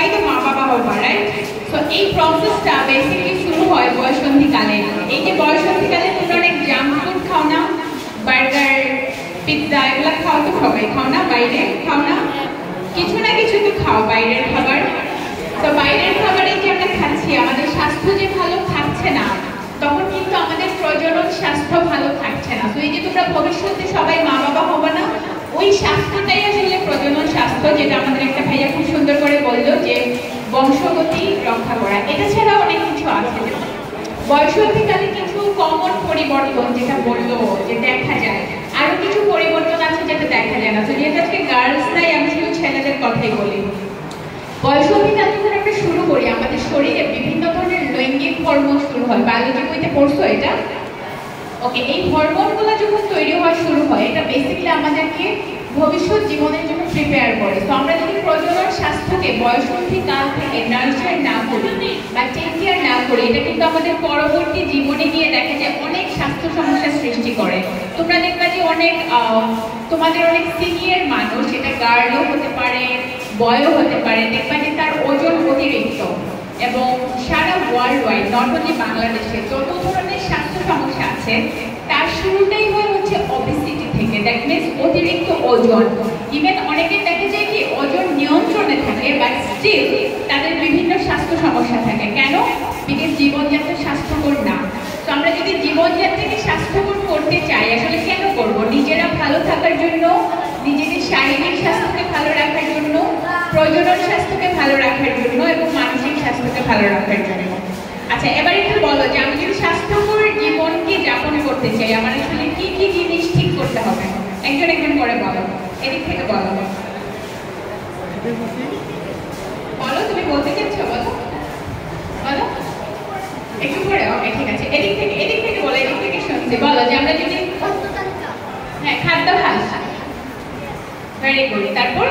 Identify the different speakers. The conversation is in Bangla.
Speaker 1: সবাই তো মা বাবা হবো, রাইট? তো এই প্রসেসটা বেসিক্যালি শুরু হয় বয়সন্ধিকালে। এই যে বয়সন্ধিকালে তোমরা অনেক জাঙ্ক ফুড খাও না, বার্গার, পিৎজা, এগুলো খাও তো, সবাই খাও না? বাইরে খাও না? কিছু না কিছু তো খাও বাইরের খাবার। তো বাইরের খাবারে যে আমরা খাচ্ছি, আমাদের স্বাস্থ্য যে ভালো থাকছে না, তখন কিন্তু আমাদের প্রজনন স্বাস্থ্য ভালো থাকছে না। তো এই যে তোমরা ভবিষ্যতে সবাই মা বাবা হবে না, ওই স্বাস্থ্যটাই আসলে প্রজনন স্বাস্থ্য, যেটা আমাদের একটা ভাইয়া খুব সুন্দর করে বললো যে বংশগতি রক্ষা করা। এটা ছাড়াও অনেক কিছু আছে। বয়সন্ধিকালে কিছু কমন পরিবর্তন যেটা বললো যে দেখা যায়, আরো কিছু পরিবর্তন আছে যেটা দেখা যায় না। তো যেহেতু আজকে গার্লস নাই, আমি শুধু ছেলেদের কথাই বলি। বয়সন্ধিকাল যখন আমরা শুরু করি, আমাদের শরীরে বিভিন্ন ধরনের লৈঙ্গিক হরমোন শুরু হয়। বায়োলজি বইতে পড়ছো এটা? ওকে, এই হরমোনগুলো যখন তৈরি হওয়া শুরু হয়, এটা বেসিক্যালি আমাদেরকে ভবিষ্যৎ জীবনের জন্য প্রিপেয়ার করে। তো আমরা যদি প্রজনন স্বাস্থ্যকে বয়সন্ধিকাল থেকে নার্চার না করি বা টেক কেয়ার না করি, এটা কিন্তু আমাদের পরবর্তী জীবনে গিয়ে দেখা যায় অনেক স্বাস্থ্য সমস্যার সৃষ্টি করে। তোমরা দেখবা যে অনেক তোমাদের অনেক সিনিয়র মানুষ, এটা গার্লও হতে পারে, বয়ও হতে পারে, দেখবা যে তার ওজন অতিরিক্ত, এবং সারা ওয়ার্ল্ড ওয়াইড, নট অনলি বাংলাদেশে যত ধরনের স্বাস্থ্য সমস্যা আছে, তার শুরুটাই হয় হচ্ছে ওবেসিটি থেকে। দ্যাট মিনস অতিরিক্ত ওজন। ইভেন অনেকে দেখা যায় কি ওজন নিয়ন্ত্রণে থাকে, বাট স্টিল তাদের বিভিন্ন স্বাস্থ্য সমস্যা থাকে। কেন? বিকজ জীবনযাত্রা স্বাস্থ্যকর না। তো আমরা যদি জীবনযাত্রাকে স্বাস্থ্যকর করতে চাই, আসলে কেন করবো? নিজেরা ভালো থাকার জন্য, নিজেদের শারীরিক স্বাস্থ্যকে ভালো রাখার জন্য, প্রজনন স্বাস্থ্যকে ভালো রাখার জন্য, এবং মানসিক স্বাস্থ্যকে ভালো রাখার জন্য। আচ্ছা, এবার একটু বলো যে আমি যদি স্বাস্থ্যকর জীবনকে যাপন করতে চাই, আমার আসলে কি কি জিনিস ঠিক করতে হবে? একজন একজন করে বলো, এদিক থেকে বলো। বলো, তুমি বলতে চাচ্ছ, বলো বলো একটু করে। ওকে, ঠিক আছে, এদিক থেকে বলো, এদিক থেকে শুনছি। বলো যে আমরা যদি, হ্যাঁ, খাদ্যাভ্যাস, ভেরি গুড। তারপর